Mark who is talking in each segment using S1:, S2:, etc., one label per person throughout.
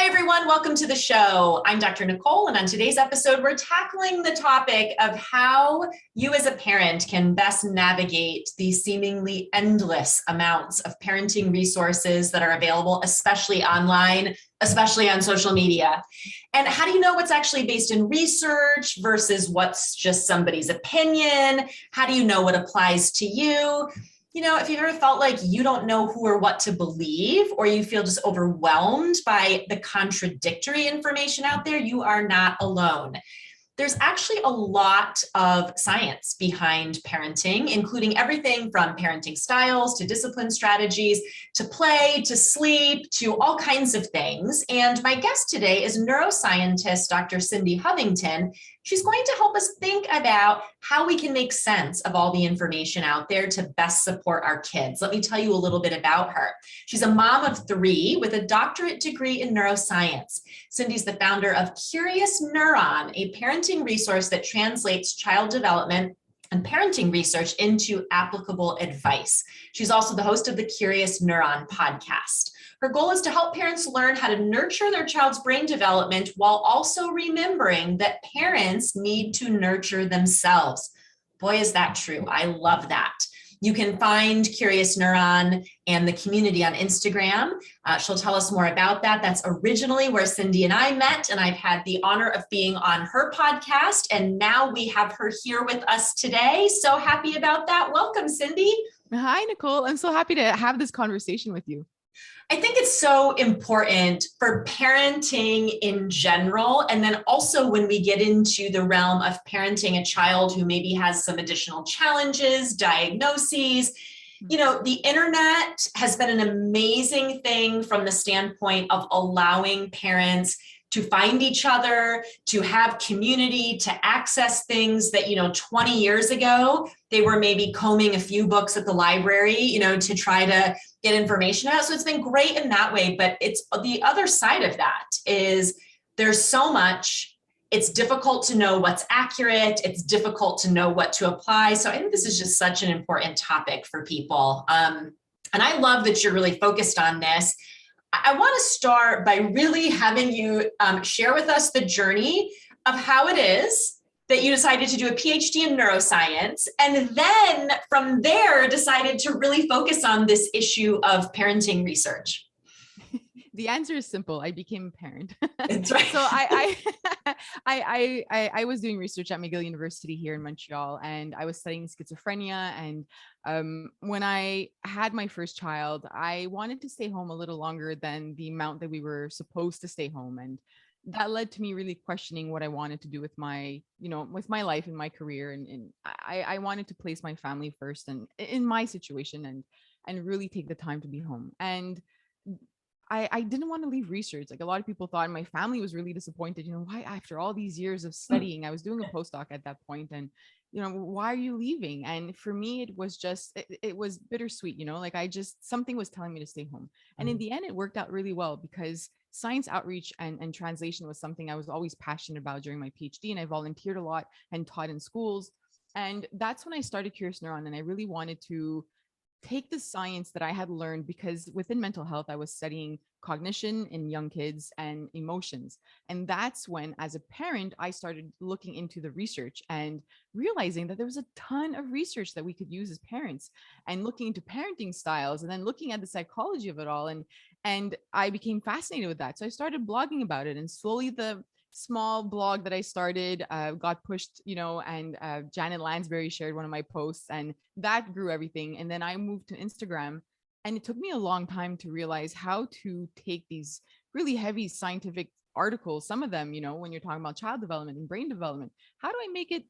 S1: Hi, everyone. Welcome to the show. I'm Dr. Nicole, and on today's episode, we're tackling the topic of how you as a parent can best navigate the seemingly endless amounts of parenting resources that are available, especially online, especially on social media. And how do you know what's actually based in research versus what's just somebody's opinion? How do you know what applies to you? If you've ever felt like you don't know who or what to believe, or you feel just overwhelmed by the contradictory information out there, you are not alone. There's actually a lot of science behind parenting, including everything from parenting styles to discipline strategies, to play, to sleep, to all kinds of things. And my guest today is neuroscientist Dr. Cindy Hovington. She's going to help us think about how we can make sense of all the information out there to best support our kids. Let me tell you a little bit about her. She's a mom of 3 with a doctorate degree in neuroscience. Cindy's the founder of Curious Neuron, a parenting resource that translates child development and parenting research into applicable advice. She's also the host of the Curious Neuron podcast. Her goal is to help parents learn how to nurture their child's brain development while also remembering that parents need to nurture themselves. Boy, is that true. I love that. You can find Curious Neuron and the community on Instagram. She'll tell us more about that. That's originally where Cindy and I met, and I've had the honor of being on her podcast, and now we have her here with us today. So happy about that. Welcome, Cindy.
S2: Hi, Nicole. I'm so happy to have this conversation with you.
S1: I think it's so important for parenting in general. And then also when we get into the realm of parenting a child who maybe has some additional challenges, diagnoses, the internet has been an amazing thing from the standpoint of allowing parents to find each other, to have community, to access things that, 20 years ago, they were maybe combing a few books at the library, to try to get information out. So it's been great in that way. But it's the other side of that is there's so much, it's difficult to know what's accurate. It's difficult to know what to apply. So I think this is just such an important topic for people. And I love that you're really focused on this. I want to start by really having you share with us the journey of how it is that you decided to do a PhD in neuroscience, and then from there decided to really focus on this issue of parenting research.
S2: The answer is simple. I became a parent.
S1: That's right.
S2: So I was doing research at McGill University here in Montreal, and I was studying schizophrenia. And when I had my first child, I wanted to stay home a little longer than the amount that we were supposed to stay home. And that led to me really questioning what I wanted to do with my, with my life and my career. And I wanted to place my family first and in my situation and really take the time to be home. And I didn't want to leave research. Like a lot of people thought, my family was really disappointed, why after all these years of studying, I was doing a postdoc at that point, and, why are you leaving? And for me, it was just, it was bittersweet, like something was telling me to stay home. And in the end, it worked out really well because science outreach and translation was something I was always passionate about during my PhD. And I volunteered a lot and taught in schools. And that's when I started Curious Neuron. And I really wanted to take the science that I had learned, because within mental health, I was studying cognition in young kids and emotions. And that's when, as a parent, I started looking into the research and realizing that there was a ton of research that we could use as parents, and looking into parenting styles and then looking at the psychology of it all. And I became fascinated with that. So I started blogging about it, and slowly the small blog that I started got pushed, and Janet Lansbury shared one of my posts, and that grew everything. And then I moved to Instagram, and it took me a long time to realize how to take these really heavy scientific articles, some of them, when you're talking about child development and brain development, how do I make it,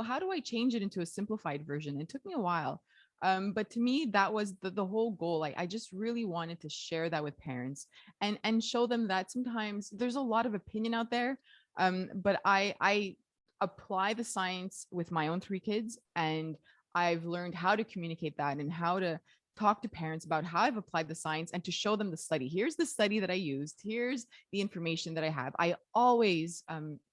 S2: how do I change it into a simplified version? It took me a while. But to me, that was the whole goal. I just really wanted to share that with parents and show them that sometimes there's a lot of opinion out there. But I apply the science with my own 3 kids, and I've learned how to communicate that and how to talk to parents about how I've applied the science and to show them the study. Here's the study that I used. Here's the information that I have. I always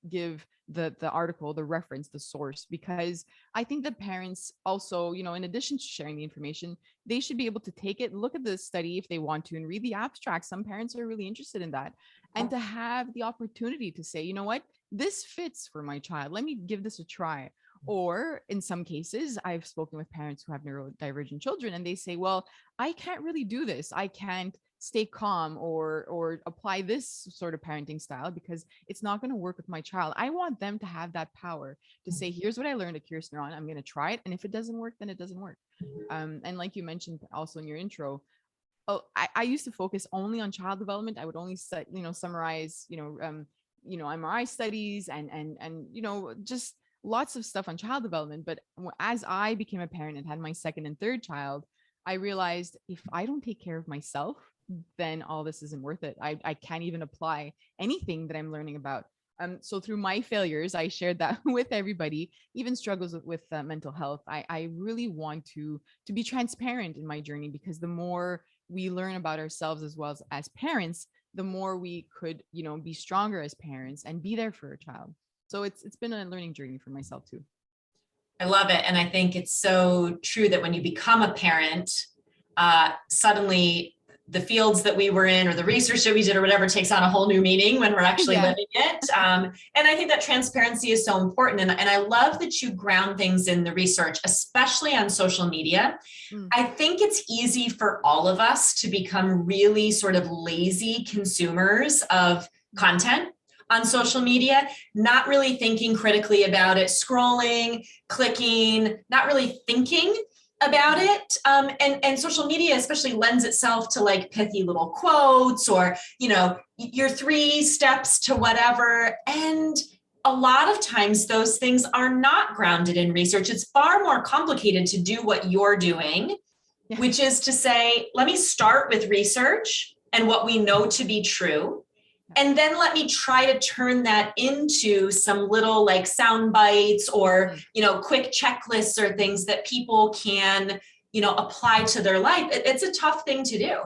S2: give the article, the reference, the source, because I think that parents also, in addition to sharing the information, they should be able to take it, look at the study if they want to, and read the abstract. Some parents are really interested in that. And to have the opportunity to say, you know what, this fits for my child. Let me give this a try. Or in some cases, I've spoken with parents who have neurodivergent children, and they say, well, I can't really do this. I can't stay calm or apply this sort of parenting style because it's not going to work with my child. I want them to have that power to say, here's what I learned at Curious Neuron. I'm going to try it. And if it doesn't work, then it doesn't work. And like you mentioned also in your intro, I used to focus only on child development. I would only summarize, MRI studies and just lots of stuff on child development. But as I became a parent and had my second and third child, I realized if I don't take care of myself, then all this isn't worth it. I can't even apply anything that I'm learning about. So through my failures, I shared that with everybody, even struggles with mental health. I really want to be transparent in my journey, because the more we learn about ourselves as well as parents, the more we could, be stronger as parents and be there for a child. So it's been a learning journey for myself too.
S1: I love it. And I think it's so true that when you become a parent, suddenly the fields that we were in or the research that we did or whatever takes on a whole new meaning when we're actually living it. And I think that transparency is so important. And I love that you ground things in the research, especially on social media. I think it's easy for all of us to become really sort of lazy consumers of content on social media, not really thinking critically about it, scrolling, clicking, not really thinking about it. And social media especially lends itself to like pithy little quotes or, your 3 steps to whatever. And a lot of times those things are not grounded in research. It's far more complicated to do what you're doing, which is to say, let me start with research and what we know to be true. And then let me try to turn that into some little like sound bites or, quick checklists or things that people can, apply to their life. It's a tough thing to do.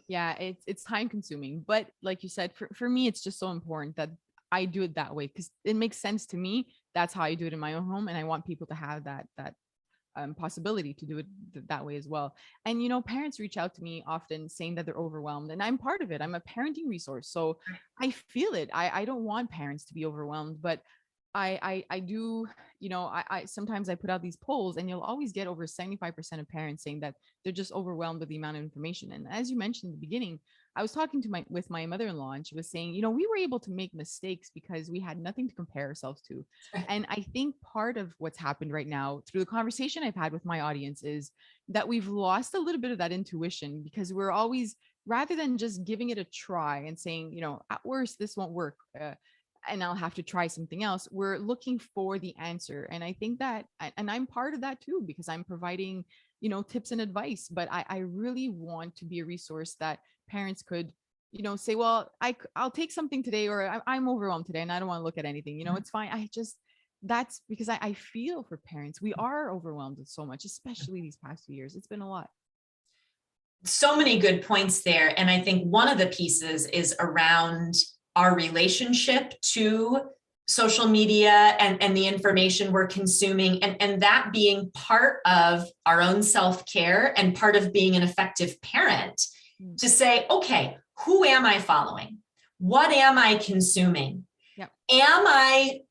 S2: Yeah, it's time consuming. But like you said, for me, it's just so important that I do it that way because it makes sense to me. That's how I do it in my own home. And I want people to have that possibility to do it that way as well. And, parents reach out to me often saying that they're overwhelmed, and I'm part of it. I'm a parenting resource. So I feel it. I don't want parents to be overwhelmed, but I do, I sometimes I put out these polls and you'll always get over 75% of parents saying that they're just overwhelmed with the amount of information. And as you mentioned in the beginning, I was talking to with my mother-in-law, and she was saying, we were able to make mistakes because we had nothing to compare ourselves to. And I think part of what's happened right now through the conversation I've had with my audience is that we've lost a little bit of that intuition, because we're always, rather than just giving it a try and saying, at worst, this won't work, and I'll have to try something else, we're looking for the answer. And I think that, and I'm part of that too, because I'm providing, tips and advice, but I really want to be a resource that parents could, say, well, I'll take something today, or I'm overwhelmed today and I don't want to look at anything, it's fine. That's because I feel for parents. We are overwhelmed with so much, especially these past few years. It's been a lot.
S1: So many good points there. And I think one of the pieces is around our relationship to social media and the information we're consuming, and that being part of our own self-care and part of being an effective parent, to say, okay, who am I following? What am I consuming? Yep. Am I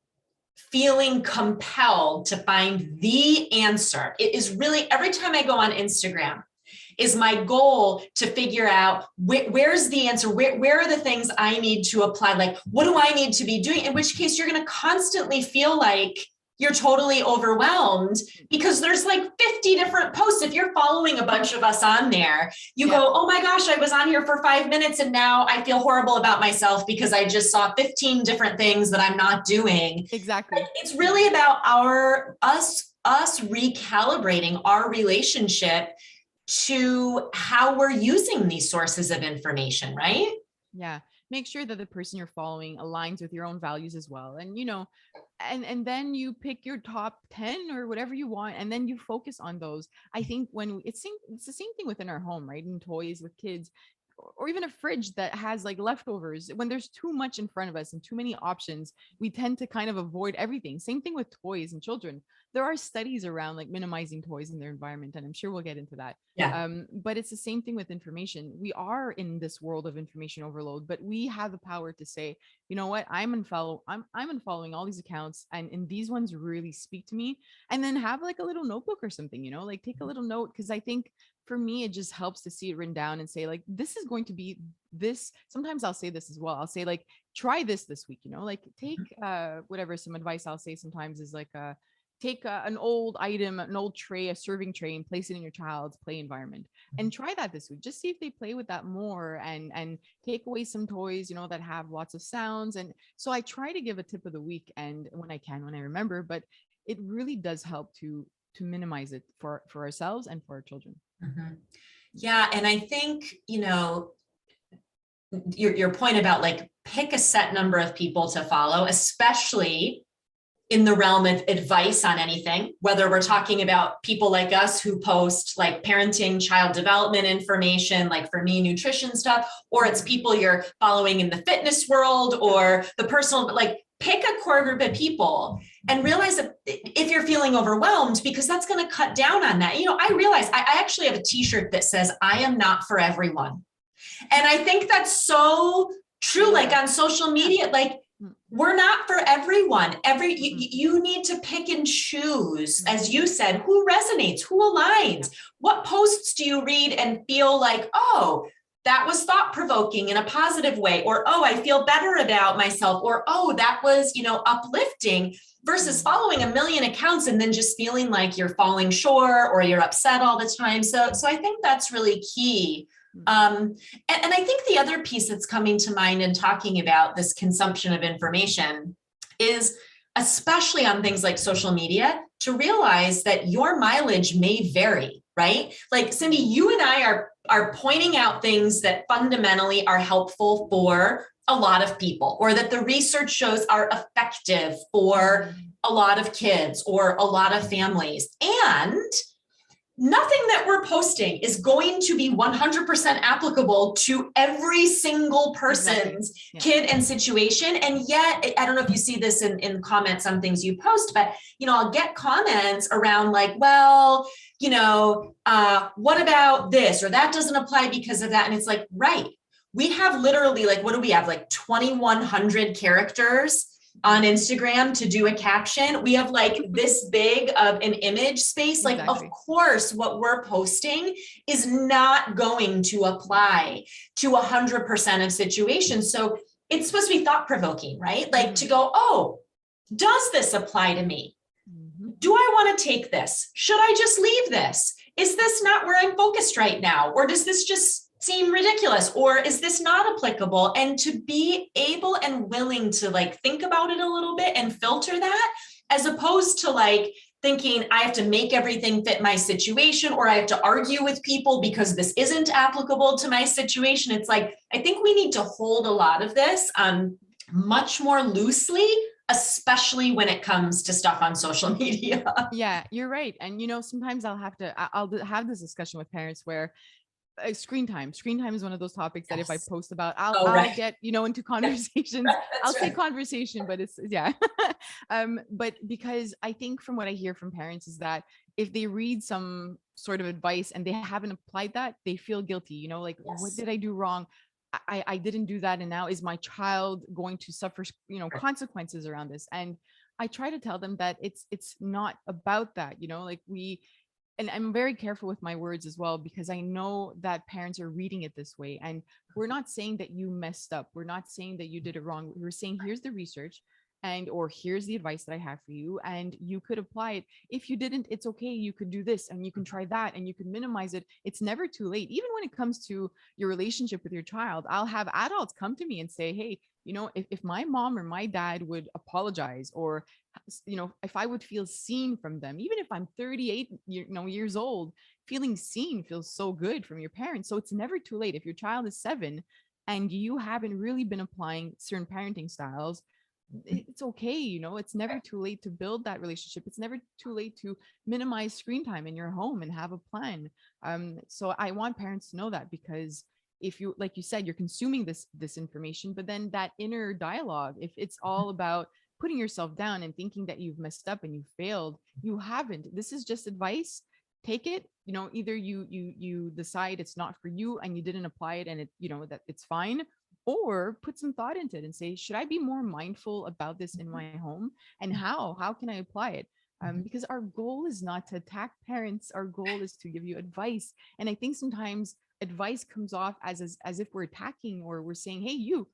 S1: feeling compelled to find the answer? It is really, every time I go on Instagram, is my goal to figure out where's the answer? Where are the things I need to apply? Like, what do I need to be doing? In which case you're going to constantly feel like you're totally overwhelmed because there's like 50 different posts. If you're following a bunch of us on there, you go, oh my gosh, I was on here for 5 minutes and now I feel horrible about myself because I just saw 15 different things that I'm not doing.
S2: Exactly.
S1: But it's really about us recalibrating our relationship to how we're using these sources of information, right?
S2: Yeah. Make sure that the person you're following aligns with your own values as well. And, and then you pick your top 10 or whatever you want, and then you focus on those. I think when it's the same thing within our home, right? In toys with kids, or even a fridge that has like leftovers. When there's too much in front of us and too many options, we tend to kind of avoid everything. Same thing with toys and children. There are studies around like minimizing toys in their environment, and I'm sure we'll get into that.
S1: Yeah.
S2: But it's the same thing with information. We are in this world of information overload, but we have the power to say, you know what, I'm unfollowing all these accounts, and these ones really speak to me. And then have like a little notebook or something, like take a little note, because I think for me it just helps to see it written down and say like, this is going to be this. Sometimes I'll say this as well. I'll say like, try this week, like take whatever. Some advice I'll say sometimes is like take an old item, an old tray, a serving tray, and place it in your child's play environment, and try that this week. Just see if they play with that more, and take away some toys, that have lots of sounds. And so I try to give a tip of the week, and when I can, when I remember, but it really does help to minimize it for ourselves and for our children.
S1: Mm-hmm. Yeah. And I think, your point about like pick a set number of people to follow, especially in the realm of advice on anything, whether we're talking about people like us who post like parenting, child development information, like for me, nutrition stuff, or it's people you're following in the fitness world or the personal, like pick a core group of people and realize that if you're feeling overwhelmed, because that's going to cut down on that. I realize I actually have a t-shirt that says, I am not for everyone. And I think that's so true. Like on social media, like we're not for everyone. You need to pick and choose, as you said, who resonates, who aligns. What posts do you read and feel like, oh, that was thought-provoking in a positive way, or, oh, I feel better about myself, or, oh, that was, uplifting, versus following a million accounts and then just feeling like you're falling short or you're upset all the time. So I think that's really key. And I think the other piece that's coming to mind in talking about this consumption of information is, especially on things like social media, to realize that your mileage may vary, right? Like Cindy, you and I are pointing out things that fundamentally are helpful for a lot of people, or that the research shows are effective for a lot of kids or a lot of families. And nothing that we're posting is going to be 100% applicable to every single person's kid and situation. And yet, I don't know if you see this in comments on things you post, but, I'll get comments around like, well, what about this? Or that doesn't apply because of that. And it's like, right. We have literally like, what do we have? Like 2,100 characters on Instagram to do a caption. We have like this big of an image space. Like, of course, what we're posting is not going to apply to 100% of situations. So it's supposed to be thought-provoking, right? Like to go, oh, does this apply to me? Do I want to take this? Should I just leave this? Is this not where I'm focused right now? Or does this just seem ridiculous? Or is this not applicable? And to be able and willing to like think about it a little bit and filter that, as opposed to like thinking I have to make everything fit my situation, or I have to argue with people because this isn't applicable to my situation. It's like, I think we need to hold a lot of this much more loosely, especially when it comes to stuff on social media.
S2: Yeah, you're right. And, sometimes I'll have this discussion with parents where screen time is one of those topics that if I post about, I'll get, into conversations. I'll say conversation, but it's, but because I think from what I hear from parents is that if they read some sort of advice and they haven't applied that, they feel guilty, like, what did I do wrong? I didn't do that. And now is my child going to suffer, consequences around this? And I try to tell them that it's not about that, like and I'm very careful with my words as well, because I know that parents are reading it this way. And we're not saying that you messed up. We're not saying that you did it wrong. We're saying, here's the research, or here's the advice that I have for you, and you could apply it. If you didn't, it's okay. You could do this and you can try that and you can minimize it. It's never too late. Even when it comes to your relationship with your child, I'll have adults come to me and say, hey, if my mom or my dad would apologize, or, if I would feel seen from them, even if I'm 38 years old, feeling seen feels so good from your parents. So it's never too late. If your child is 7 and you haven't really been applying certain parenting styles, it's okay. It's never too late to build that relationship. It's never too late to minimize screen time in your home and have a plan. So I want parents to know that, because if you, like you said, you're consuming this information, but then that inner dialogue, if it's all about putting yourself down and thinking that you've messed up and you failed, you haven't. This is just advice. Take it. Either you decide it's not for you and you didn't apply it, and that it's fine, or put some thought into it and say, should I be more mindful about this in my home, and how can I apply it? Because our goal is not to attack parents. Our goal is to give you advice. And I think sometimes advice comes off as if we're attacking, or we're saying, hey, you,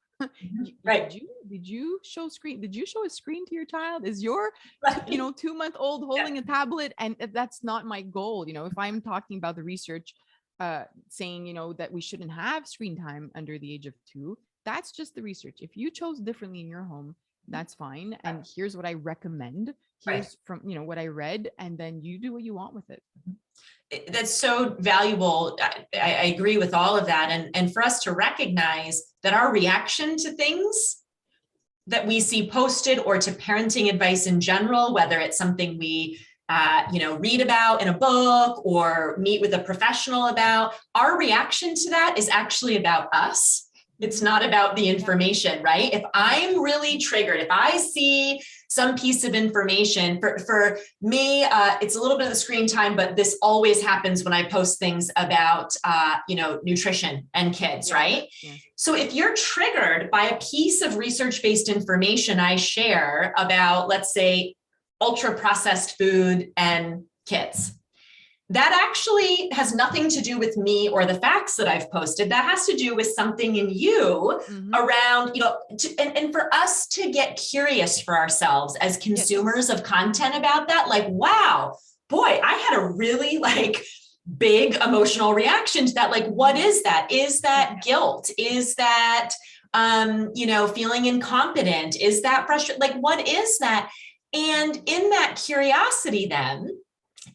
S1: Right.
S2: did you show a screen to your child? Is your 2-month-old holding a tablet? And that's not my goal. If I'm talking about the research saying that we shouldn't have screen time under the age of 2, that's just the research. If you chose differently in your home, that's fine. And here's what I recommend. Here's from what I read, and then you do what you want with it.
S1: That's so valuable. I agree with all of that. And for us to recognize that our reaction to things that we see posted, or to parenting advice in general, whether it's something we read about in a book or meet with a professional about, our reaction to that is actually about us. It's not about the information, right? If I'm really triggered, if I see some piece of information, for me, it's a little bit of the screen time, but this always happens when I post things about, nutrition and kids, right? Yeah. So if you're triggered by a piece of research-based information I share about, let's say, ultra processed food and kids, that actually has nothing to do with me or the facts that I've posted. That has to do with something in you around, and for us to get curious for ourselves as consumers of content about that, like, wow, boy, I had a really big emotional reaction to that. Like, what is that? Is that guilt? Is that, feeling incompetent? Is that frustrated? Like, what is that? And in that curiosity, then,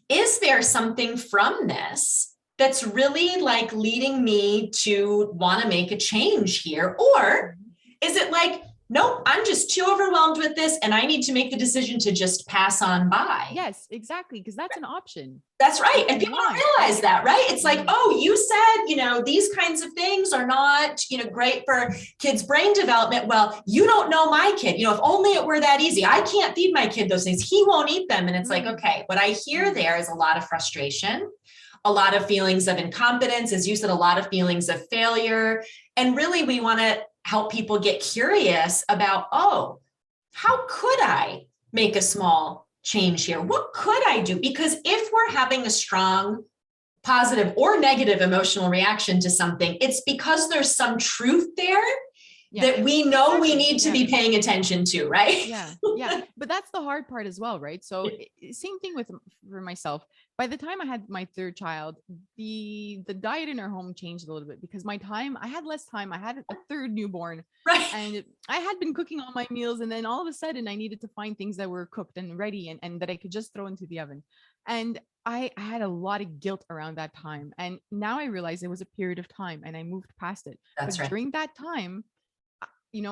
S1: is there something from this that's really leading me to want to make a change here? Or is it nope, I'm just too overwhelmed with this and I need to make the decision to just pass on by?
S2: Yes, exactly. Because that's an option.
S1: That's right. And people don't realize that, right? It's oh, you said, these kinds of things are not, great for kids' brain development. Well, you don't know my kid. If only it were that easy. I can't feed my kid those things. He won't eat them. And it's okay, what I hear there is a lot of frustration, a lot of feelings of incompetence, as you said, a lot of feelings of failure. And really, we want to help people get curious about, oh, how could I make a small change here? What could I do? Because if we're having a strong positive or negative emotional reaction to something, it's because there's some truth there that we know we need to be paying attention to, right?
S2: Yeah. But that's the hard part as well, right? So same thing for myself. By the time I had my third child, the diet in our home changed a little bit, because I had less time. I had a third newborn,
S1: right?
S2: And I had been cooking all my meals, and then all of a sudden I needed to find things that were cooked and ready and that I could just throw into the oven. And I had a lot of guilt around that time. And now I realize it was a period of time and I moved past it.
S1: That's right.
S2: During that time,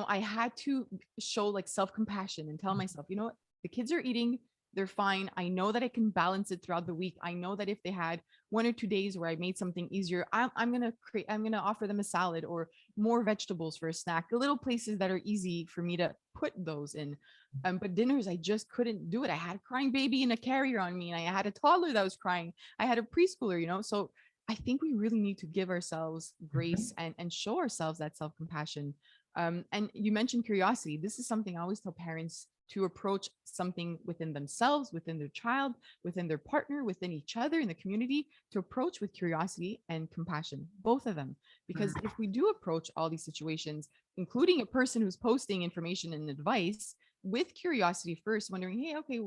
S2: I had to show self-compassion and tell myself, what, the kids are eating, they're fine. I know that I can balance it throughout the week. I know that if they had 1 or 2 days where I made something easier, I'm going to offer them a salad or more vegetables for a snack, the little places that are easy for me to put those in. But dinners, I just couldn't do it. I had a crying baby in a carrier on me, and I had a toddler that was crying. I had a preschooler, so I think we really need to give ourselves grace and show ourselves that self-compassion. And you mentioned curiosity. This is something I always tell parents to approach something within themselves, within their child, within their partner, within each other in the community, to approach with curiosity and compassion, both of them. Because if we do approach all these situations, including a person who's posting information and advice, with curiosity first, wondering, hey, okay,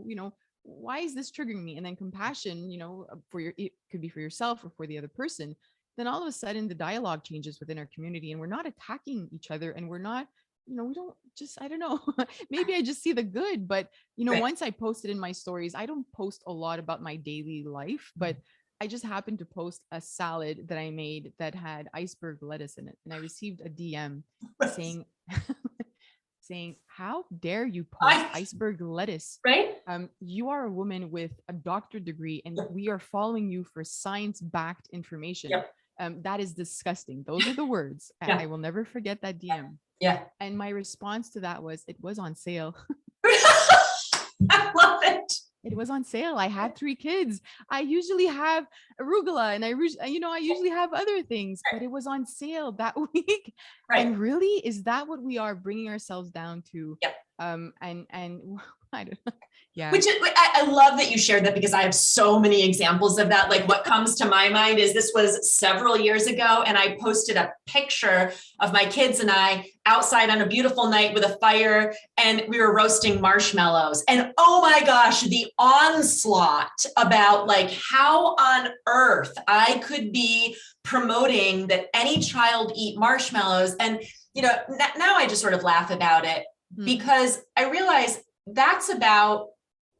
S2: why is this triggering me? And then compassion, it could be for yourself or for the other person. Then all of a sudden the dialogue changes within our community, and we're not attacking each other, and we're not, we don't just, I don't know, maybe I just see the good, but once I posted in my stories, I don't post a lot about my daily life, but I just happened to post a salad that I made that had iceberg lettuce in it. And I received a DM saying, saying, how dare you post
S1: I,
S2: iceberg lettuce?
S1: right?
S2: You are a woman with a doctorate degree, and we are following you for science-backed information.
S1: Yep.
S2: That is disgusting. Those are the words. I
S1: Yeah.
S2: will never forget that DM.
S1: Yeah.
S2: And my response to that was, it was on sale.
S1: I love it.
S2: It was on sale. I have 3 kids. I usually have arugula, and I usually have other things, but it was on sale that week.
S1: Right.
S2: And really, is that what we are bringing ourselves down to?
S1: Yep.
S2: And I don't know. Yeah.
S1: Which I love that you shared that, because I have so many examples of that. Like, what comes to my mind is, this was several years ago, and I posted a picture of my kids and I outside on a beautiful night with a fire, and we were roasting marshmallows. And oh my gosh, the onslaught about like how on earth I could be promoting that any child eat marshmallows. And, now I just sort of laugh about it, because I realize that's about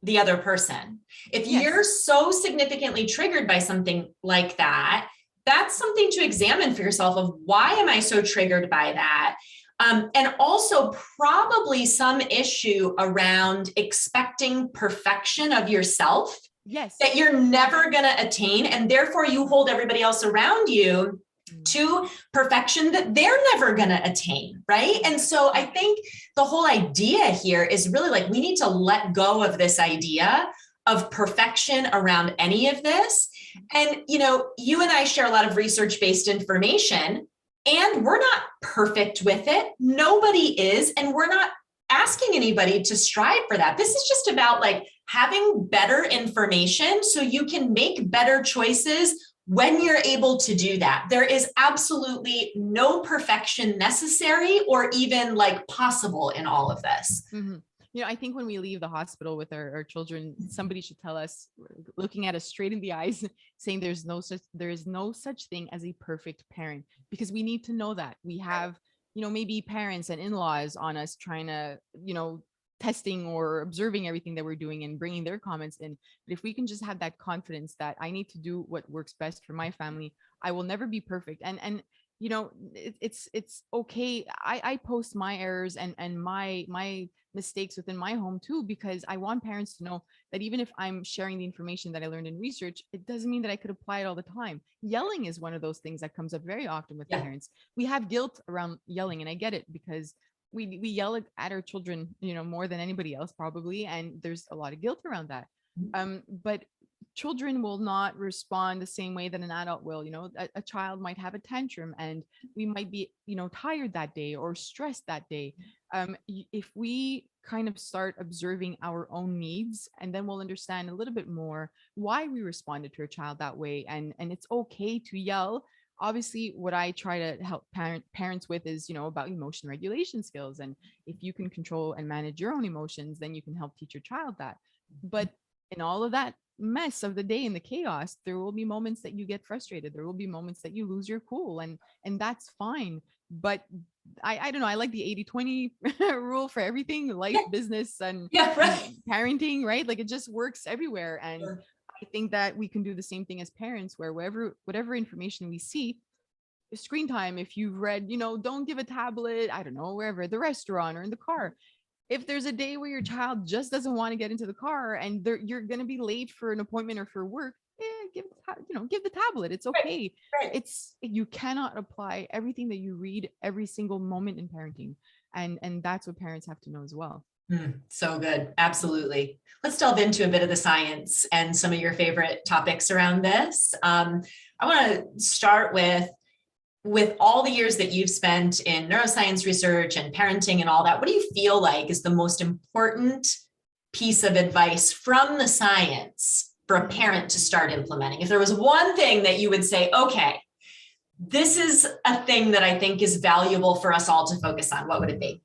S1: the other person. If you're so significantly triggered by something like that, that's something to examine for yourself of, why am I so triggered by that? And also probably some issue around expecting perfection of yourself, that you're never going to attain. And therefore you hold everybody else around you to perfection that they're never going to attain. Right. And so I think the whole idea here is really like, we need to let go of this idea of perfection around any of this. And, you and I share a lot of research-based information, and we're not perfect with it. Nobody is. And we're not asking anybody to strive for that. This is just about like having better information so you can make better choices when you're able to do that. There is absolutely no perfection necessary or even like possible in all of this.
S2: Mm-hmm. I think when we leave the hospital with our children, somebody should tell us, looking at us straight in the eyes, saying there is no such thing as a perfect parent, because we need to know that we have, maybe parents and in-laws on us trying to, testing or observing everything that we're doing and bringing their comments in. But if we can just have that confidence that I need to do what works best for my family, I will never be perfect. And it's okay. I post my errors and my mistakes within my home too, because I want parents to know that even if I'm sharing the information that I learned in research, it doesn't mean that I could apply it all the time. Yelling is one of those things that comes up very often with parents. We have guilt around yelling, and I get it, because we yell at our children, more than anybody else probably, and there's a lot of guilt around that. But children will not respond the same way that an adult will. A child might have a tantrum, and we might be, tired that day or stressed that day. If we kind of start observing our own needs, and then we'll understand a little bit more why we responded to a child that way. And it's okay to yell. Obviously, what I try to help parents with is, about emotion regulation skills. And if you can control and manage your own emotions, then you can help teach your child that. But in all of that mess of the day, in the chaos, there will be moments that you get frustrated. There will be moments that you lose your cool, and that's fine. But I don't know. I like the 80-20 rule for everything, life, business, and parenting, right? Like, it just works everywhere. And I think that we can do the same thing as parents, where whatever information we see, screen time, if you've read, don't give a tablet, I don't know, wherever, the restaurant or in the car. If there's a day where your child just doesn't want to get into the car and you're going to be late for an appointment or for work, give the tablet. It's okay. You cannot apply everything that you read every single moment in parenting. And that's what parents have to know as well.
S1: So good. Absolutely. Let's delve into a bit of the science and some of your favorite topics around this. I want to start with all the years that you've spent in neuroscience research and parenting and all that. What do you feel like is the most important piece of advice from the science for a parent to start implementing? If there was one thing that you would say, okay, this is a thing that I think is valuable for us all to focus on, what would it be?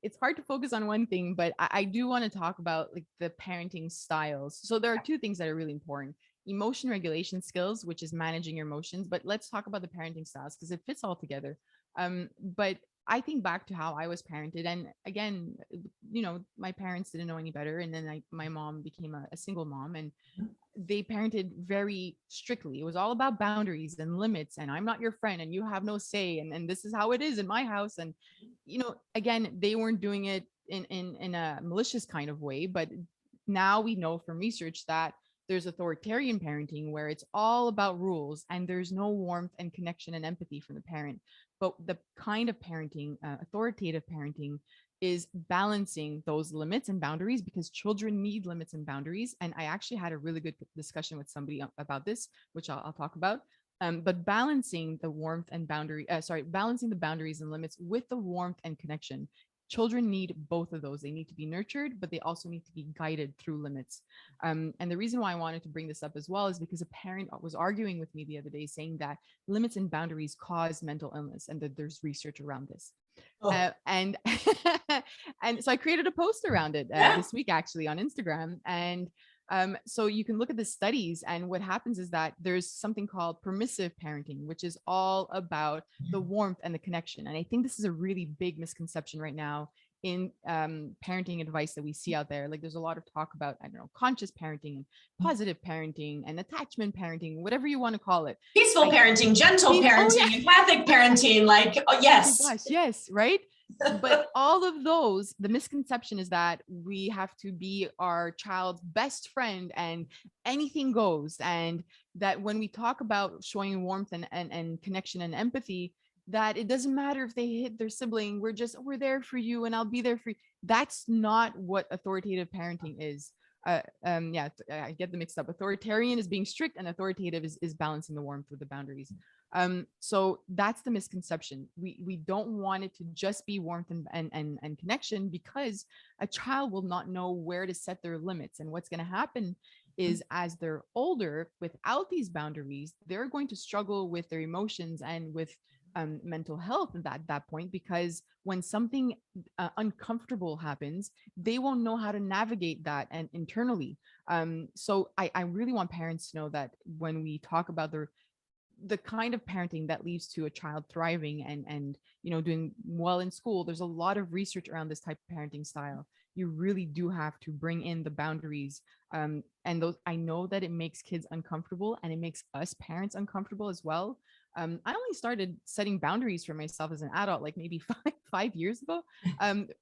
S2: It's hard to focus on one thing, but I do want to talk about like the parenting styles. So there are 2 things that are really important: emotion regulation skills, which is managing your emotions. But let's talk about the parenting styles, because it fits all together. But I think back to how I was parented, and again, my parents didn't know any better, and then my mom became a single mom, and they parented very strictly. It was all about boundaries and limits, and I'm not your friend, and you have no say, and this is how it is in my house. And again, they weren't doing it in a malicious kind of way, but now we know from research that there's authoritarian parenting where it's all about rules and there's no warmth and connection and empathy from the parent. But the kind of parenting, authoritative parenting, is balancing those limits and boundaries, because children need limits and boundaries. And I actually had a really good discussion with somebody about this, which I'll talk about. But balancing the warmth and balancing the boundaries and limits with the warmth and connection. Children need both of those. They need to be nurtured, but they also need to be guided through limits. And the reason why I wanted to bring this up as well is because a parent was arguing with me the other day saying that limits and boundaries cause mental illness and that there's research around this. And and so I created a post around it this week, actually, on Instagram. And so you can look at the studies, and what happens is that there's something called permissive parenting, which is all about the warmth and the connection. And I think this is a really big misconception right now in parenting advice that we see out there. Like, there's a lot of talk about, I don't know, conscious parenting and positive parenting and attachment parenting, whatever you want to call it.
S1: Peaceful parenting, gentle parenting, empathic parenting, like, oh, yes.
S2: Oh my gosh, yes, right? But all of those, the misconception is that we have to be our child's best friend and anything goes. And that when we talk about showing warmth and connection and empathy, that it doesn't matter if they hit their sibling, we're there for you and I'll be there for you. That's not what authoritative parenting is. I get them mixed up. Authoritarian is being strict and authoritative is balancing the warmth with the boundaries. So that's the misconception. We don't want it to just be warmth and connection, because a child will not know where to set their limits. And what's going to happen is, as they're older, without these boundaries, they're going to struggle with their emotions and with mental health at that point, because when something uncomfortable happens, they won't know how to navigate that and internally. So I really want parents to know that when we talk about the kind of parenting that leads to a child thriving and doing well in school, there's a lot of research around this type of parenting style. You really do have to bring in the boundaries, and those, I know that it makes kids uncomfortable and it makes us parents uncomfortable as well. I only started setting boundaries for myself as an adult, like maybe five years ago.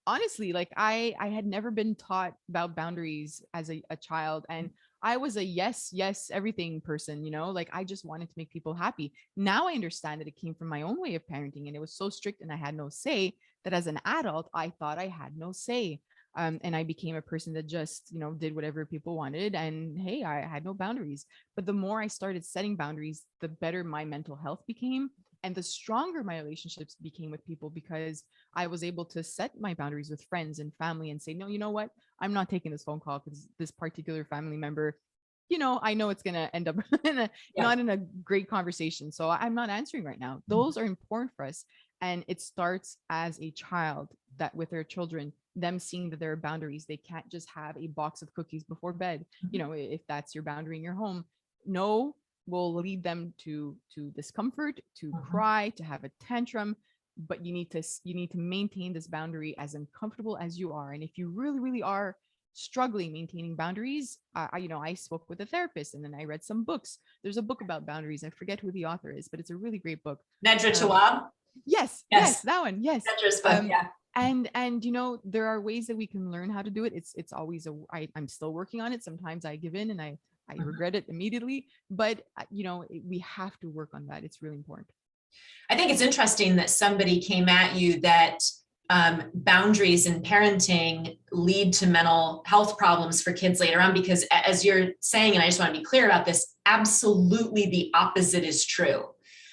S2: Honestly, like I had never been taught about boundaries as a child, and I was a yes, everything person, like I just wanted to make people happy. Now I understand that it came from my own way of parenting, and it was so strict and I had no say, that as an adult, I thought I had no say. And I became a person that just, did whatever people wanted. And hey, I had no boundaries. But the more I started setting boundaries, the better my mental health became and the stronger my relationships became with people, because I was able to set my boundaries with friends and family and say, no, you know what? I'm not taking this phone call because this particular family member, I know it's going to end up not in a great conversation. So I'm not answering right now. Those are important for us. And it starts as a child, that with their children, them seeing that there are boundaries. They can't just have a box of cookies before bed. If that's your boundary in your home, no, will lead them to discomfort, to cry, to have a tantrum. But you need to maintain this boundary as uncomfortable as you are. And if you really, really are struggling maintaining boundaries, I spoke with a therapist, and then I read some books. There's a book about boundaries. I forget who the author is, but it's a really great book.
S1: Nedra Tawwab.
S2: Yes, that one. Yes.
S1: Nedra's book, yeah.
S2: And there are ways that we can learn how to do it. It's always I'm still working on it. Sometimes I give in and I regret it immediately, but we have to work on that. It's really important.
S1: I think it's interesting that somebody came at you that boundaries in parenting lead to mental health problems for kids later on, because as you're saying, and I just want to be clear about this, absolutely the opposite is true.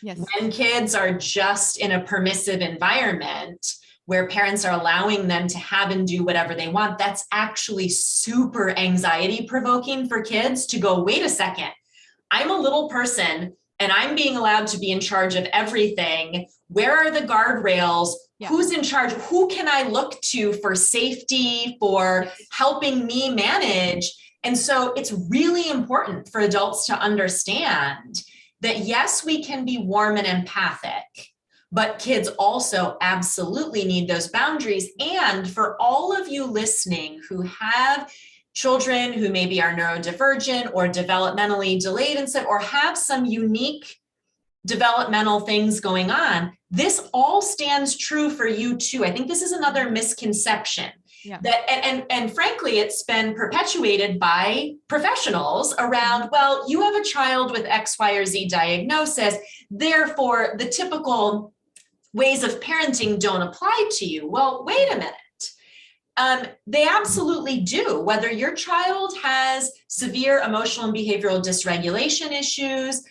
S2: Yes.
S1: When kids are just in a permissive environment where parents are allowing them to have and do whatever they want, that's actually super anxiety provoking for kids to go, wait a second, I'm a little person and I'm being allowed to be in charge of everything. Where are the guardrails? Yeah. Who's in charge? Who can I look to for safety, for helping me manage? And so it's really important for adults to understand that yes, we can be warm and empathic, but kids also absolutely need those boundaries. And for all of you listening who have children who maybe are neurodivergent or developmentally delayed and or have some unique developmental things going on. This all stands true for you too. I think this is another misconception.
S2: Yeah.
S1: That and frankly, it's been perpetuated by professionals around, well, you have a child with X, Y, or Z diagnosis, therefore the typical ways of parenting don't apply to you. Well, wait a minute. They absolutely do. Whether your child has severe emotional and behavioral dysregulation issues,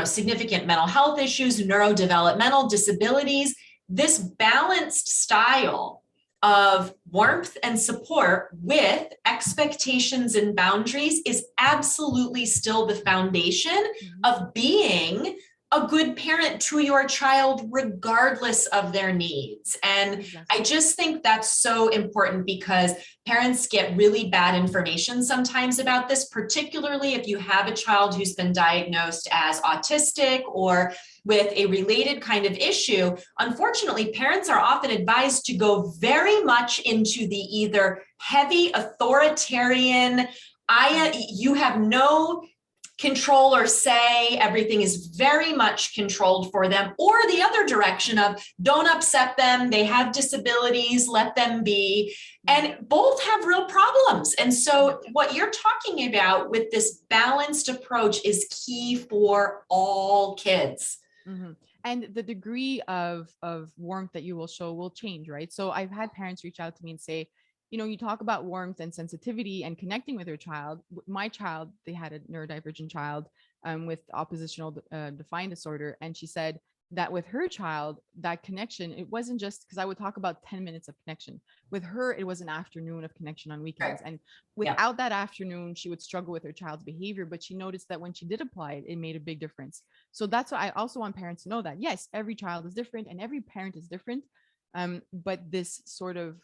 S1: significant mental health issues, neurodevelopmental disabilities, this balanced style of warmth and support with expectations and boundaries is absolutely still the foundation of being a good parent to your child, regardless of their needs. And I just think that's so important because parents get really bad information sometimes about this, particularly if you have a child who's been diagnosed as autistic or with a related kind of issue. Unfortunately, parents are often advised to go very much into the either heavy authoritarian, you have no control or say, everything is very much controlled for them, or the other direction of don't upset them, they have disabilities, let them be. And both have real problems. And so what you're talking about with this balanced approach is key for all kids.
S2: Mm-hmm. And the degree of warmth that you will show will change, right? So I've had parents reach out to me and say, you talk about warmth and sensitivity and connecting with your child. My child, they had a neurodivergent child with oppositional defiant disorder. And she said that with her child, that connection, it wasn't just because I would talk about 10 minutes of connection. With her, it was an afternoon of connection on weekends. And without that afternoon, she would struggle with her child's behavior. But she noticed that when she did apply it, it made a big difference. So that's why I also want parents to know that, yes, every child is different and every parent is different. But this sort of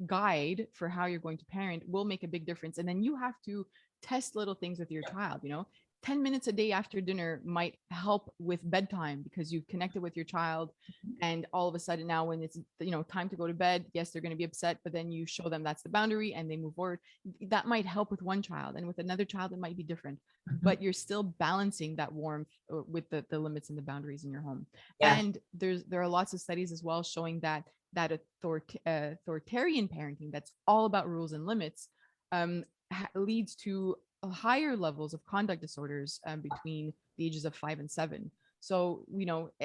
S2: guide for how you're going to parent will make a big difference. And then you have to test little things with your child. 10 minutes a day after dinner might help with bedtime because you've connected with your child. And all of a sudden now when it's, time to go to bed, yes, they're going to be upset, but then you show them that's the boundary and they move forward. That might help with one child, and with another child, it might be different, but you're still balancing that warmth with the limits and the boundaries in your home. And there are lots of studies as well showing that authoritarian parenting that's all about rules and limits leads to higher levels of conduct disorders between the ages of 5 and 7. So,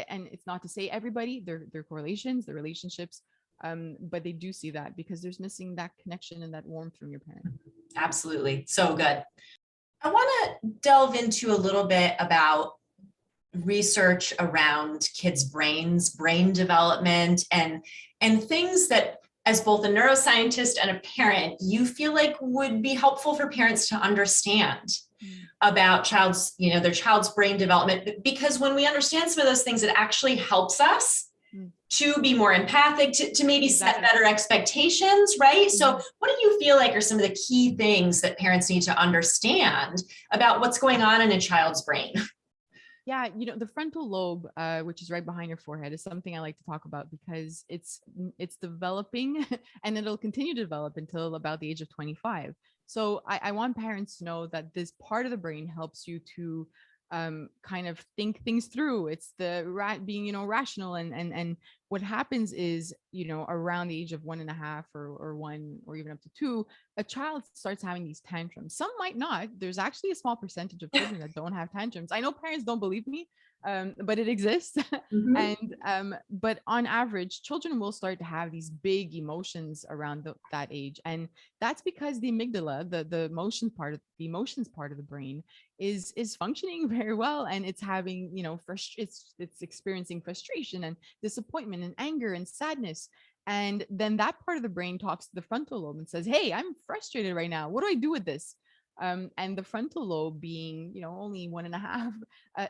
S2: and it's not to say everybody, their correlations, their relationships, but they do see that because there's missing that connection and that warmth from your parent.
S1: Absolutely. So good. I want to delve into a little bit about research around kids' brains, brain development, and things that, as both a neuroscientist and a parent, you feel like would be helpful for parents to understand about their child's brain development. Because when we understand some of those things, it actually helps us to be more empathic, to maybe set better expectations, right? So what do you feel like are some of the key things that parents need to understand about what's going on in a child's brain?
S2: Yeah, the frontal lobe, which is right behind your forehead, is something I like to talk about because it's developing and it'll continue to develop until about the age of 25. So I want parents to know that this part of the brain helps you to kind of think things through. It's the being, rational. And what happens is, around the age of 1.5 or 1 or even up to 2, a child starts having these tantrums. Some might not. There's actually a small percentage of children that don't have tantrums. I know parents don't believe me, but it exists. But on average, children will start to have these big emotions around that age. And that's because the amygdala, the emotions part of the brain is functioning very well. And it's having, it's experiencing frustration and disappointment and anger and sadness. And then that part of the brain talks to the frontal lobe and says, hey, I'm frustrated right now. What do I do with this? And the frontal lobe, being, only 1.5,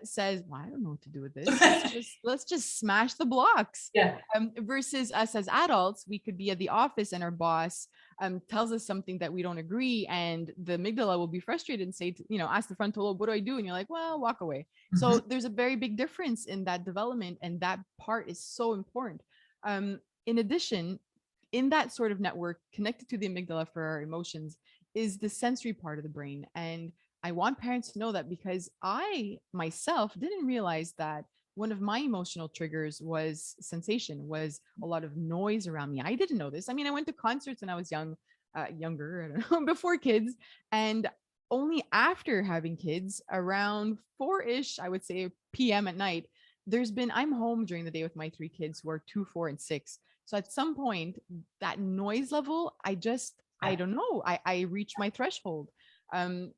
S2: says, well, I don't know what to do with this. Let's just smash the blocks.
S1: Yeah.
S2: Versus us as adults, we could be at the office and our boss tells us something that we don't agree, and the amygdala will be frustrated and say, ask the frontal lobe, what do I do? And you're like, well, walk away. So there's a very big difference in that development, and that part is so important. In addition, in that sort of network connected to the amygdala for our emotions is the sensory part of the brain. And I want parents to know that because I myself didn't realize that one of my emotional triggers was sensation, was a lot of noise around me. I didn't know this. I mean, I went to concerts when I was younger, I don't know, before kids. And only after having kids, around 4-ish, I would say, PM at night, I'm home during the day with my 3 kids who are 2, 4, and 6. So at some point, that noise level, I don't know, I reached my threshold.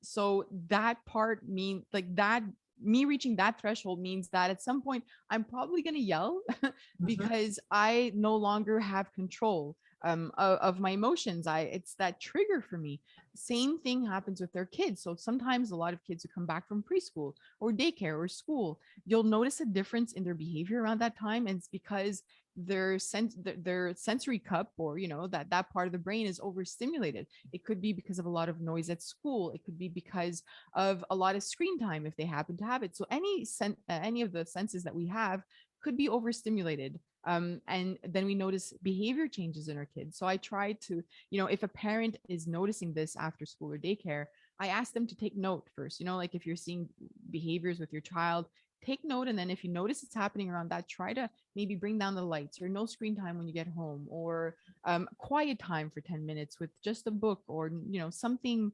S2: So that part means like that, me reaching that threshold means that at some point I'm probably going to yell
S1: Mhm.
S2: because I no longer have control of my emotions. It's that trigger for me. Same thing happens with their kids. So sometimes a lot of kids who come back from preschool or daycare or school, you'll notice a difference in their behavior around that time, and it's because their sensory cup, or that part of the brain is overstimulated. It could be because of a lot of noise at school. It could be because of a lot of screen time if they happen to have it. So any of the senses that we have could be overstimulated. And then we notice behavior changes in our kids. So I try to, if a parent is noticing this after school or daycare, I ask them to take note first. Like if you're seeing behaviors with your child, take note. And then if you notice it's happening around that, try to maybe bring down the lights, or no screen time when you get home, or quiet time for 10 minutes with just a book, or something.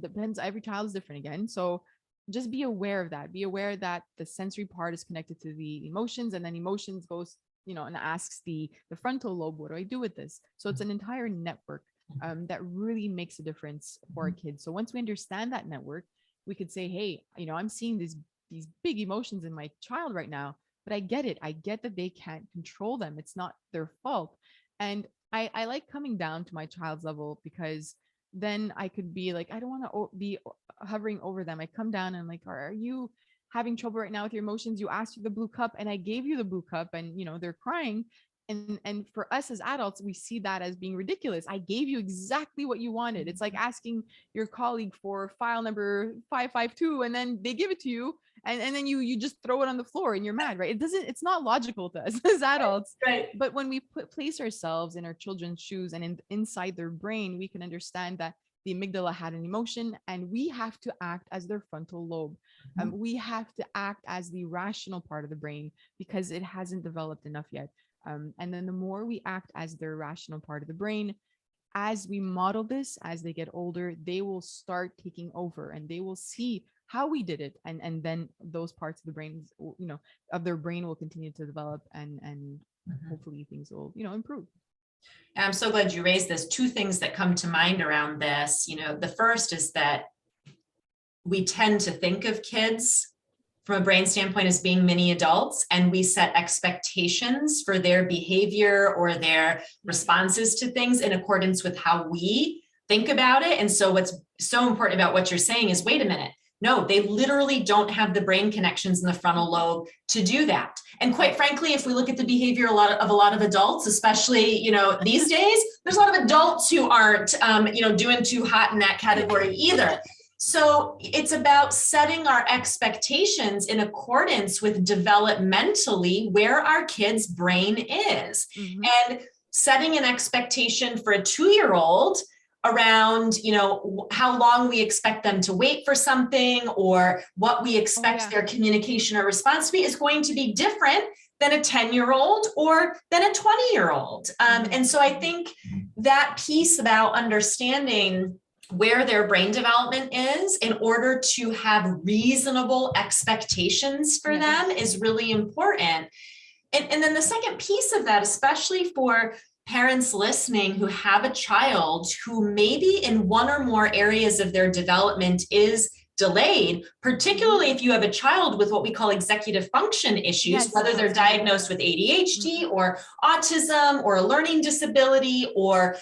S2: Depends, every child is different again. So just be aware of that. Be aware that the sensory part is connected to the emotions, and then emotions goes, and asks the frontal lobe, what do I do with this? So it's an entire network that really makes a difference for our kids. So once we understand that network, we could say, hey, I'm seeing these big emotions in my child right now, but I get it. I get that they can't control them. It's not their fault. And I like coming down to my child's level, because then I could be like, I don't want to be hovering over them. I come down and I'm like, are you having trouble right now with your emotions? You asked for the blue cup and I gave you the blue cup, and they're crying. And for us as adults, we see that as being ridiculous. I gave you exactly what you wanted. It's like asking your colleague for file number 552, and then they give it to you, and then you just throw it on the floor and you're mad, right? It's not logical to us as adults.
S1: Right.
S2: But when we place ourselves in our children's shoes and inside their brain, we can understand that the amygdala had an emotion, and we have to act as their frontal lobe. We have to act as the rational part of the brain, because it hasn't developed enough yet. And then the more we act as their rational part of the brain, as we model this, as they get older, they will start taking over, and they will see how we did it. And then those parts of the brain, of their brain will continue to develop, and hopefully things will, improve.
S1: And I'm so glad you raised this. Two things that come to mind around this. The first is that we tend to think of kids from a brain standpoint as being mini adults, and we set expectations for their behavior or their responses to things in accordance with how we think about it. And so what's so important about what you're saying is, wait a minute, no, they literally don't have the brain connections in the frontal lobe to do that. And quite frankly, if we look at the behavior of a lot of adults, especially, these days, there's a lot of adults who aren't, doing too hot in that category either. So it's about setting our expectations in accordance with developmentally where our kid's brain is.
S2: Mhm.
S1: And setting an expectation for a 2-year-old around, how long we expect them to wait for something, or what we expect their communication or response to be, is going to be different than a 10-year-old or than a 20-year-old. And so I think that piece about understanding where their brain development is in order to have reasonable expectations for them is really important. And then the second piece of that, especially for parents listening who have a child who maybe in one or more areas of their development is delayed, particularly if you have a child with what we call executive function issues, whether they're diagnosed with ADHD or autism or a learning disability or,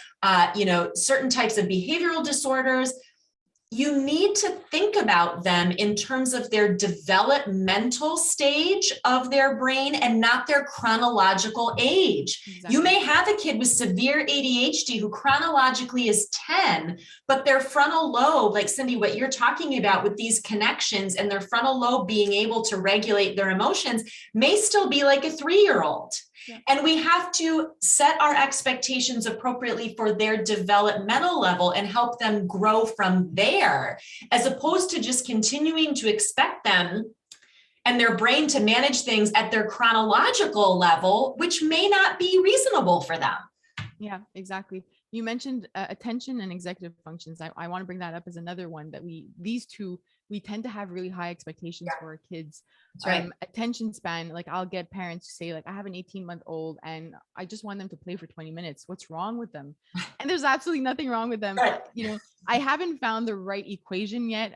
S1: certain types of behavioral disorders. You need to think about them in terms of their developmental stage of their brain and not their chronological age. Exactly. You may have a kid with severe ADHD who chronologically is 10, but their frontal lobe, like Cindy, what you're talking about with these connections and their frontal lobe being able to regulate their emotions, may still be like a 3-year-old. Yeah. And we have to set our expectations appropriately for their developmental level and help them grow from there, as opposed to just continuing to expect them and their brain to manage things at their chronological level, which may not be reasonable for them.
S2: Yeah, exactly. You mentioned attention and executive functions. I want to bring that up as another one that these two, we tend to have really high expectations for our kids.
S1: That's right.
S2: Attention span, like I'll get parents to say like, I have an 18-month-old and I just want them to play for 20 minutes. What's wrong with them? And there's absolutely nothing wrong with them.
S1: Right.
S2: You know, I haven't found the right equation yet.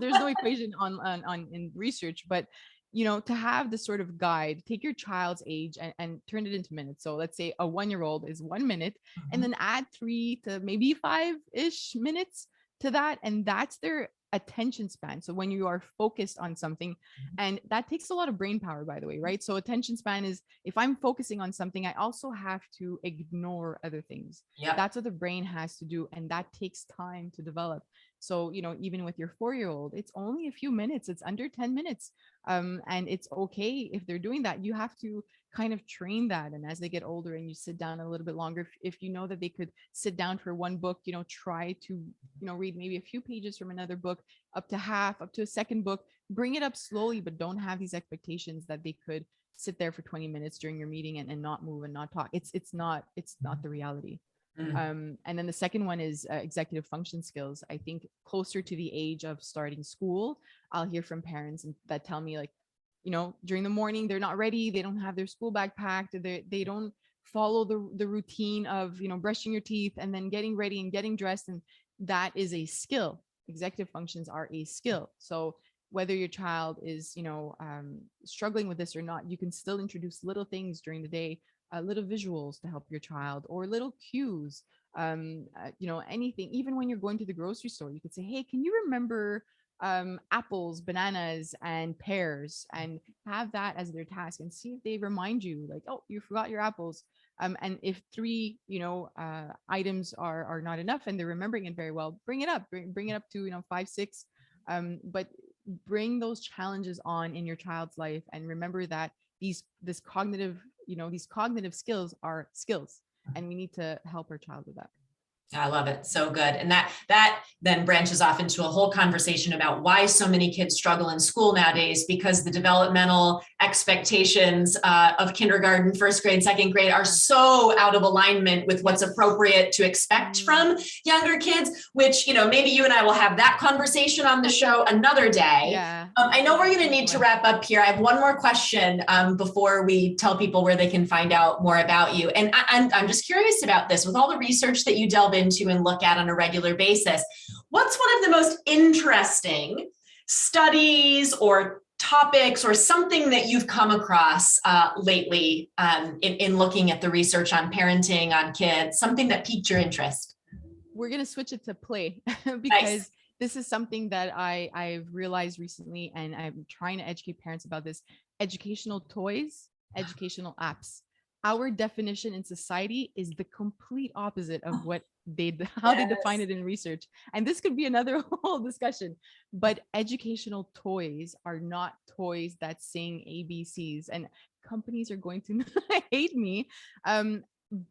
S2: There's no equation on in research, but you know, to have this sort of guide, take your child's age and turn it into minutes. So let's say a 1-year-old is 1 minute, and then add 3 to maybe 5-ish minutes to that. And that's their attention span. So when you are focused on something, and that takes a lot of brain power, by the way, right? So attention span is if I'm focusing on something, I also have to ignore other things.
S1: Yep.
S2: That's what the brain has to do. And that takes time to develop. So, you know, even with your 4-year-old, it's only a few minutes, it's under 10 minutes. And it's okay if they're doing that. You have to kind of train that. And as they get older and you sit down a little bit longer, if you know that they could sit down for one book, you know, try to, you know, read maybe a few pages from another book, up to half, up to a second book, bring it up slowly, but don't have these expectations that they could sit there for 20 minutes during your meeting and not move and not talk. It's not the reality. And then the second one is executive function skills. I think closer to the age of starting school, I'll hear from parents that tell me like, you know, during the morning, they're not ready. They don't have their school bag packed. They don't follow the routine of, you know, brushing your teeth and then getting ready and getting dressed. And that is a skill. Executive functions are a skill. So whether your child is, you know, struggling with this or not, you can still introduce little things during the day, little visuals to help your child, or little cues, you know, anything. Even when you're going to the grocery store, you could say, hey, can you remember apples, bananas, and pears, and have that as their task and see if they remind you like, oh, you forgot your apples. And if 3, you know, items are not enough and they're remembering it very well, bring it up, bring it up to, you know, 5, 6. But bring those challenges on in your child's life, and remember that these cognitive skills are skills, and we need to help our child with that.
S1: I love it. So good. And that then branches off into a whole conversation about why so many kids struggle in school nowadays, because the developmental expectations of kindergarten, first grade, second grade are so out of alignment with what's appropriate to expect from younger kids, which, you know, maybe you and I will have that conversation on the show another day.
S2: Yeah.
S1: I know we're going to need to wrap up here. I have one more question before we tell people where they can find out more about you. And I'm just curious about this. With all the research that you delve into and look at on a regular basis, what's one of the most interesting studies or topics or something that you've come across lately in looking at the research on parenting on kids, something that piqued your interest?
S2: We're going to switch it to play because
S1: Nice.
S2: This is something that I've realized recently, and I'm trying to educate parents about this. Educational toys, educational apps. Our definition in society is the complete opposite of what how they define it in research. And this could be another whole discussion, but educational toys are not toys that sing ABCs, and companies are going to hate me.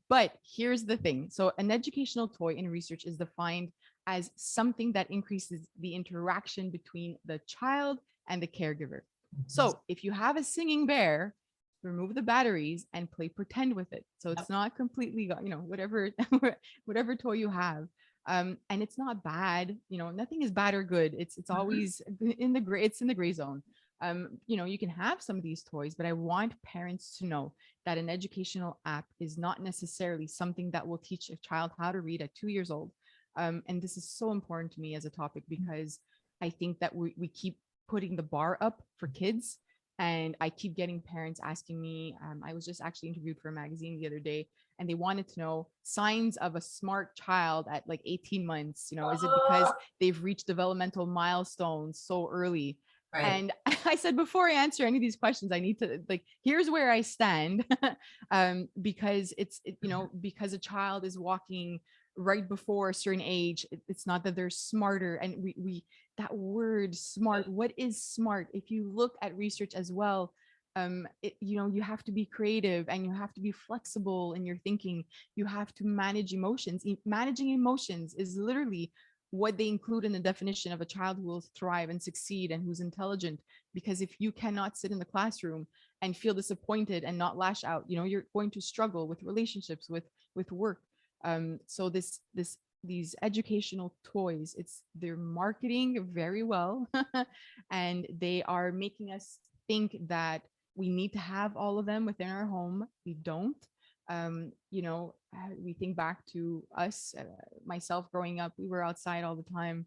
S2: But here's the thing. So an educational toy in research is defined as something that increases the interaction between the child and the caregiver. So if you have a singing bear, remove the batteries and play pretend with it. So it's not completely, you know, whatever toy you have. And it's not bad, you know, nothing is bad or good. It's always in the gray, it's in the gray zone. You know, you can have some of these toys, but I want parents to know that an educational app is not necessarily something that will teach a child how to read at 2 years old. And this is so important to me as a topic, because I think that we keep putting the bar up for kids. And I keep getting parents asking me, I was just actually interviewed for a magazine the other day, and they wanted to know signs of a smart child at like 18 months. You know, is it because they've reached developmental milestones so early? Right. And I said, before I answer any of these questions, I need to here's where I stand. Because because a child is walking right before a certain age, it's not that they're smarter. And we that word smart, what is smart? If you look at research as well, you have to be creative, and you have to be flexible in your thinking. You have to manage emotions. Managing emotions is literally what they include in the definition of a child who will thrive and succeed and who's intelligent. Because if you cannot sit in the classroom and feel disappointed and not lash out, you're going to struggle with relationships, with work. So these educational toys, they're marketing very well and they are making us think that we need to have all of them within our home. We don't. We think back to us, myself growing up, we were outside all the time.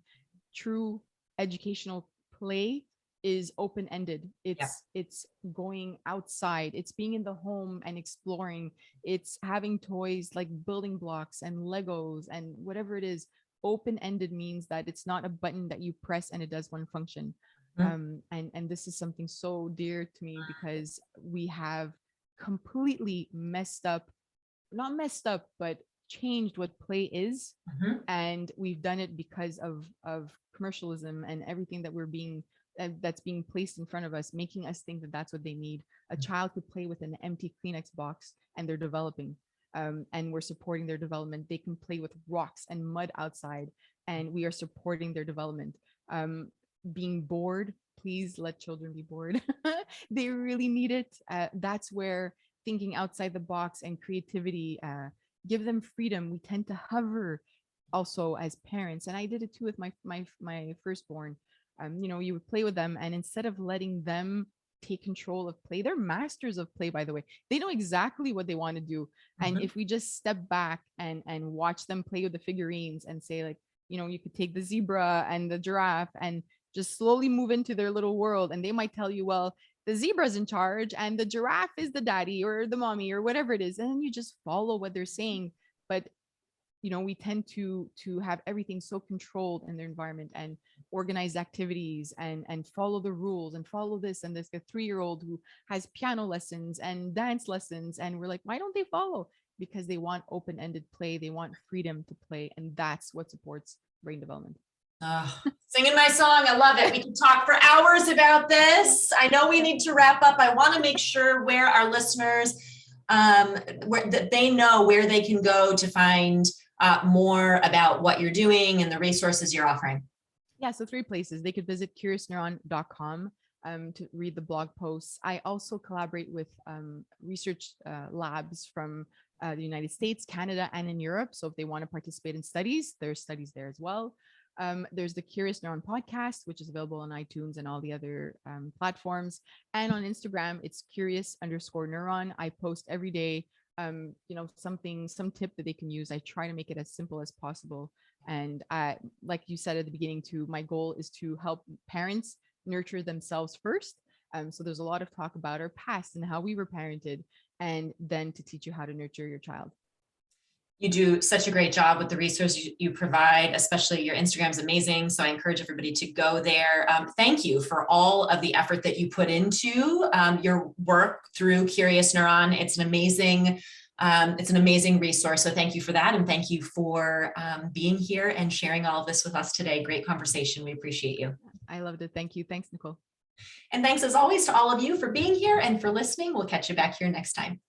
S2: True educational play is open-ended. It's going outside, it's being in the home and exploring, it's having toys like building blocks and Legos and whatever it is. Open-ended means that it's not a button that you press and it does one function. And this is something so dear to me because we have completely not messed up, but changed what play is. And we've done it because of commercialism and everything that's being placed in front of us, making us think that that's what they need. A child could play with an empty Kleenex box and they're developing, and we're supporting their development. They can play with rocks and mud outside and we are supporting their development. Being bored, please let children be bored. They really need it. That's where thinking outside the box and creativity, give them freedom. We tend to hover also as parents, and I did it too with my firstborn. You would play with them, and instead of letting them take control of play, they're masters of play, by the way. They know exactly what they want to do. And if we just step back and watch them play with the figurines and say, like, you could take the zebra and the giraffe and just slowly move into their little world, and they might tell you, well, the zebra's in charge and the giraffe is the daddy or the mommy or whatever it is, and then you just follow what they're saying. But we tend to have everything so controlled in their environment and organized activities and follow the rules and follow this and this. A 3-year-old who has piano lessons and dance lessons, and we're like, why don't they follow? Because they want open-ended play, they want freedom to play, and that's what supports brain development.
S1: Singing my song. I love it. We can talk for hours about this. I know we need to wrap up. I want to make sure where our listeners, that they know where they can go to find more about what you're doing and the resources you're offering.
S2: Yeah, so 3 places. They could visit curiousneuron.com to read the blog posts. I also collaborate with research labs from the United States, Canada, and in Europe. So if they want to participate in studies, there's studies there as well. There's the Curious Neuron podcast, which is available on iTunes and all the other platforms. And on Instagram, it's curious_neuron. I post every day, some tip that they can use. I try to make it as simple as possible. And like you said at the beginning too, my goal is to help parents nurture themselves first. So there's a lot of talk about our past and how we were parented, and then to teach you how to nurture your child.
S1: You do such a great job with the resources you provide, especially your Instagram's amazing. So I encourage everybody to go there. Thank you for all of the effort that you put into your work through Curious Neuron. It's an amazing resource. So thank you for that. And thank you for being here and sharing all of this with us today. Great conversation. We appreciate you.
S2: I loved it. Thank you. Thanks, Nicole.
S1: And thanks as always to all of you for being here and for listening. We'll catch you back here next time.